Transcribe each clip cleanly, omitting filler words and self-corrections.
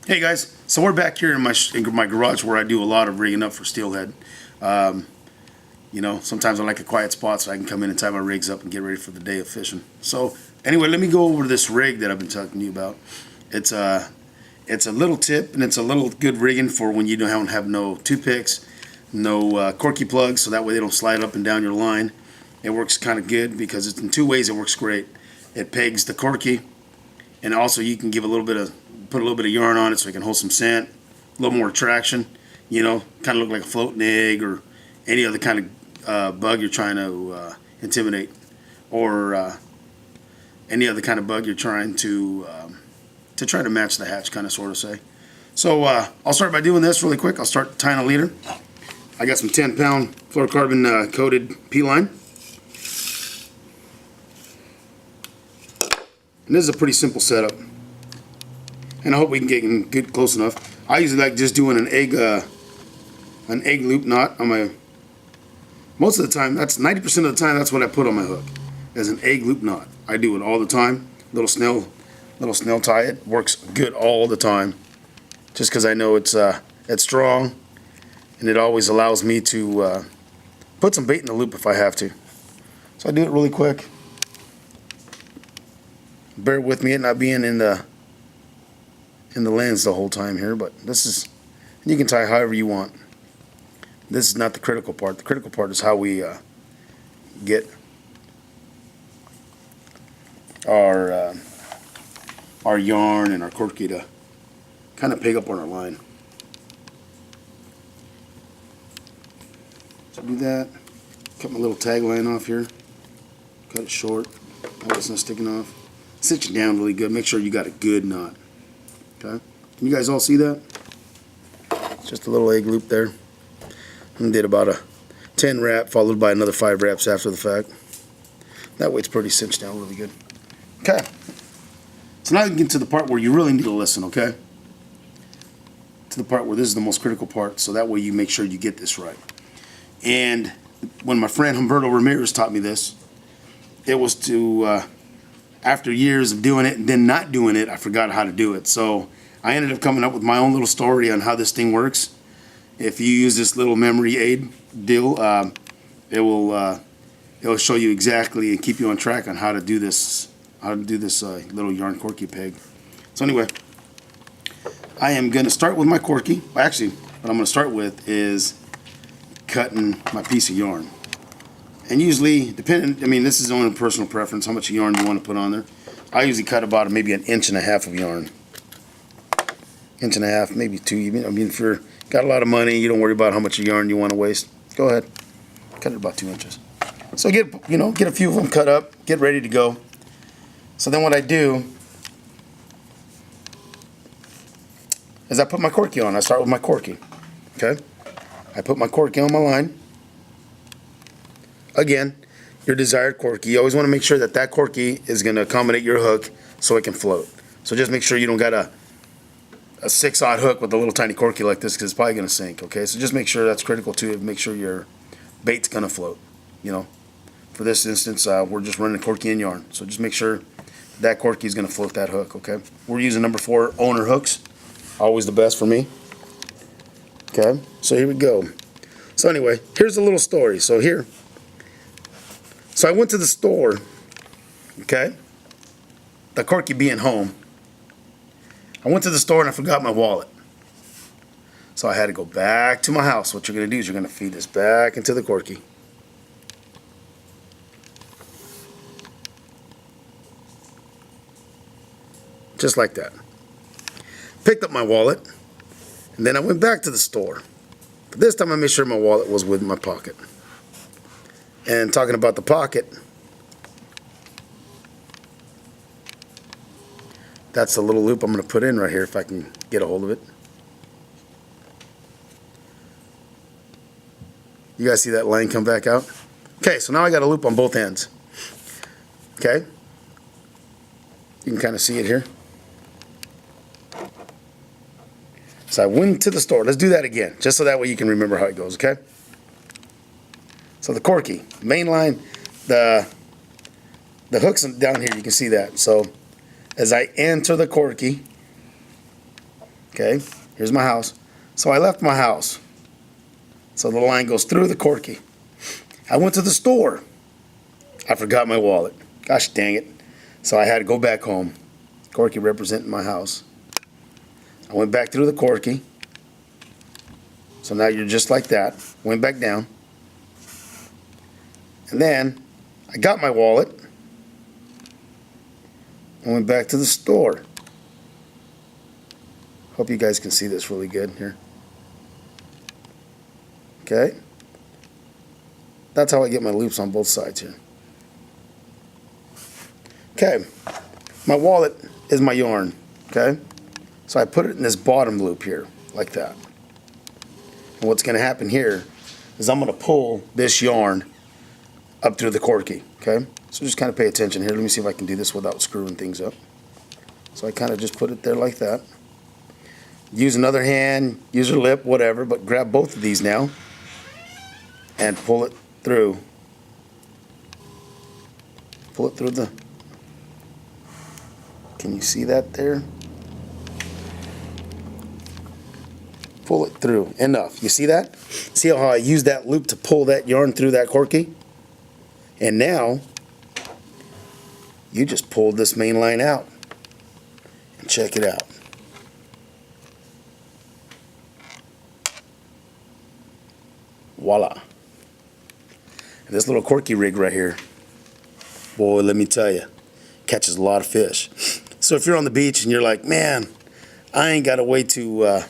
Hey guys, so we're back here in my garage where I do a lot of rigging up for steelhead. You know, sometimes I like a quiet spot so I can come in and tie my rigs up and get ready for the day of fishing. So anyway, let me go over this rig that I've been talking to you about. It's a little tip, and it's a little good rigging for when you don't have no toothpicks, no corky plugs, so that way they don't slide up and down your line. It works kind of good because it's in two ways. It works great. It pegs the corky, and also you can give put a little bit of yarn on it so it can hold some scent, a little more traction, you know, kind of look like a floating egg or any other kind of bug you're trying to intimidate, or any other kind of bug you're trying to try to match the hatch, kind of sort of say. So I'll start by doing this really quick. I'll start tying a leader. I got some 10-pound fluorocarbon coated P-line. And this is a pretty simple setup. And I hope we can get close enough. I usually like just doing an egg loop knot on my, most of the time, that's 90% of the time, that's what I put on my hook, as an egg loop knot. I do it all the time. Little snail tie. It works good all the time. Just because I know it's strong, and it always allows me to put some bait in the loop if I have to. So I do it really quick. Bear with me, it not being in the lens the whole time here, but this is, you can tie however you want. This is not the critical part. The critical part is how we get our yarn and our corky to kind of peg up on our line. So do that. Cut my little tag line off here. Cut it short. That way it's not sticking off. Cinch it down really good. Make sure you got a good knot. Okay, can you guys all see that? Just a little egg loop there. And did about a 10 wrap followed by another 5 wraps after the fact. That way it's pretty cinched down really good. Okay, so now you get to the part where you really need to listen, okay? To the part where this is the most critical part, so that way you make sure you get this right. And when my friend Humberto Ramirez taught me this, it was to after years of doing it and then not doing it, I forgot how to do it. So I ended up coming up with my own little story on how this thing works. If you use this little memory aid deal, it'll show you exactly and keep you on track on how to do this. Little yarn corky peg. So anyway, I am going to start with my corky. Well, actually, what I'm going to start with is cutting my piece of yarn. And usually, this is only a personal preference, how much yarn you want to put on there. I usually cut about maybe 1.5 inches of yarn. 1.5 inches, maybe 2 even. I mean, if you've got a lot of money, you don't worry about how much yarn you want to waste. Go ahead, cut it about 2 inches. So get a few of them cut up, get ready to go. So then what I do is I put my corky on. I start with my corky. Okay, I put my corky on my line. Again, your desired corky. You always want to make sure that that corky is going to accommodate your hook so it can float. So just make sure you don't got a 6/0 hook with a little tiny corky like this, because it's probably going to sink. Okay, so just make sure that's critical too. Make sure your bait's going to float. You know, for this instance, we're just running corky and yarn. So just make sure that corky is going to float that hook. Okay, we're using number 4 owner hooks. Always the best for me. Okay, so here we go. So anyway, here's a little story. So I went to the store, okay, the corky being home. I went to the store and I forgot my wallet. So I had to go back to my house. What you're going to do is you're going to feed this back into the corky. Just like that. Picked up my wallet, and then I went back to the store. But this time I made sure my wallet was within my pocket. And talking about the pocket, that's the little loop I'm going to put in right here if I can get a hold of it. You guys see that line come back out? Okay, so now I got a loop on both ends. Okay, you can kind of see it here. So I went to the store. Let's do that again, just so that way you can remember how it goes, okay? So the corky, main line, the hook's down here, you can see that. So as I enter the corky, Okay, here's my house. So I left my house. So the line goes through the Corky. I went to the store. I forgot my wallet. Gosh dang it. So I had to go back home. Corky representing my house. I went back through the Corky. So now you're just like that. Went back down. And then I got my wallet. I went back to the store. Hope you guys can see this really good here. Okay. That's how I get my loops on both sides here. Okay. My wallet is my yarn. Okay. So I put it in this bottom loop here, like that. And what's going to happen here is I'm going to pull this yarn up through the Corky. Okay. So just kind of pay attention here. Let me see if I can do this without screwing things up. So I kind of just put it there like that. Use another hand, use your lip, whatever, but grab both of these now and pull it through. Pull it through the... Can you see that there? Pull it through. Enough. You see that? See how I use that loop to pull that yarn through that Corky? And now, you just pulled this main line out. And check it out. Voila. And this little Corky rig right here, boy, let me tell you, catches a lot of fish. So if you're on the beach and you're like, man, I ain't got a way to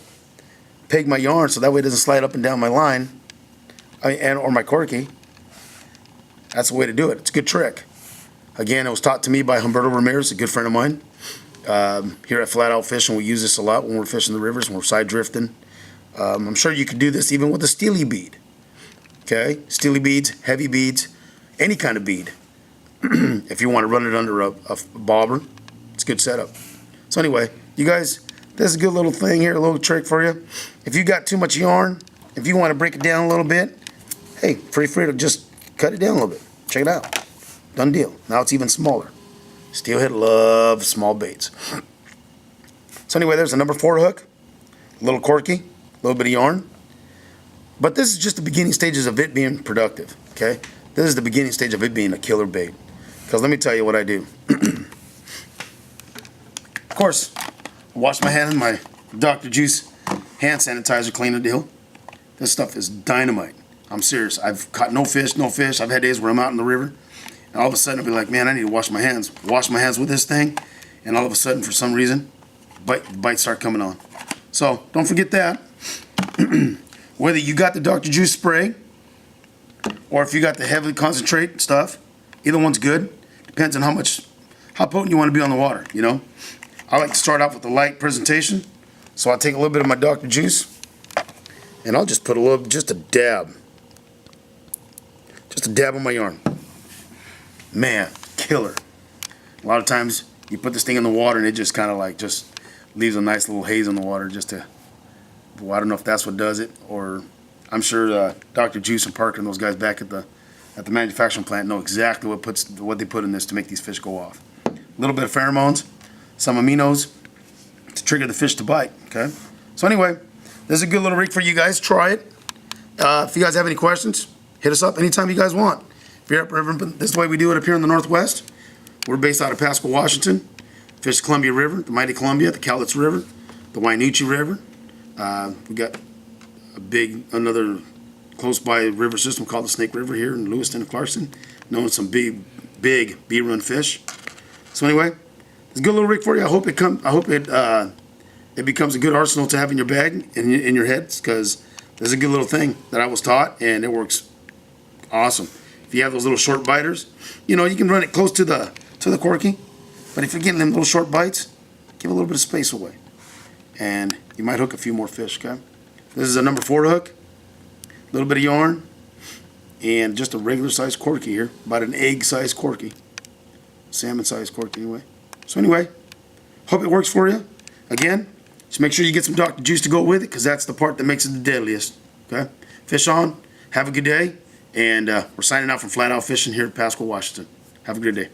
peg my yarn so that way it doesn't slide up and down my line, or my Corky, that's the way to do it. It's a good trick. Again, it was taught to me by Humberto Ramirez, a good friend of mine. Here at Flatout Fishing, we use this a lot when we're fishing the rivers, when we're side drifting. I'm sure you could do this even with a steely bead. Okay, steely beads, heavy beads, any kind of bead. If you want to run it under a bobber, it's a good setup. So anyway, you guys, this is a good little thing here, a little trick for you. If you got too much yarn, if you want to break it down a little bit, hey, free to just cut it down a little bit. Check it out. Done deal. Now it's even smaller. Steelhead love small baits. So anyway, there's a number 4 hook, a little Corky, a little bit of yarn. But this is just the beginning stages of it being productive, okay? This is the beginning stage of it being a killer bait. Because let me tell you what I do. Of course, I wash my hand in my Dr. Juice hand sanitizer cleaner deal. This stuff is dynamite. I'm serious. I've caught no fish. I've had days where I'm out in the river, and all of a sudden I'll be like, man, I need to wash my hands. Wash my hands with this thing, and all of a sudden, for some reason, bites start coming on. So don't forget that. Whether you got the Dr. Juice spray or if you got the heavily concentrate stuff, either one's good. Depends on how potent you want to be on the water, you know. I like to start off with a light presentation, so I'll take a little bit of my Dr. Juice and I'll just put just a dab on my yarn. Man, killer. A lot of times you put this thing in the water and it just kind of like just leaves a nice little haze on the water just to... Well, I don't know if that's what does it, or I'm sure Dr. Juice and Parker and those guys back at the manufacturing plant know exactly what they put in this to make these fish go off. A little bit of pheromones, some aminos to trigger the fish to bite. Okay. So anyway, this is a good little rig for you guys. Try it. If you guys have any questions, hit us up anytime you guys want. If you're upriver, this is the way we do it up here in the Northwest. We're based out of Pasco, Washington. Fish the Columbia River, the Mighty Columbia, the Cowlitz River, the Wainuchi River. We got another close by river system called the Snake River here in Lewiston and Clarkson, knowing some big B-run fish. So anyway, it's a good little rig for you. I hope it becomes a good arsenal to have in your bag and in your heads, because this is a good little thing that I was taught and it works awesome. If you have those little short biters, you know, you can run it close to the Corky, but if you're getting them little short bites, give a little bit of space away, and you might hook a few more fish. Okay, this is a number 4 hook, a little bit of yarn, and just a regular sized Corky here, about an egg sized Corky, salmon sized Corky anyway. So anyway, hope it works for you. Again, just make sure you get some Dr. Juice to go with it, because that's the part that makes it the deadliest. Okay, fish on, have a good day, and we're signing out from Flatout Fishing here at Pasco, Washington. Have a good day.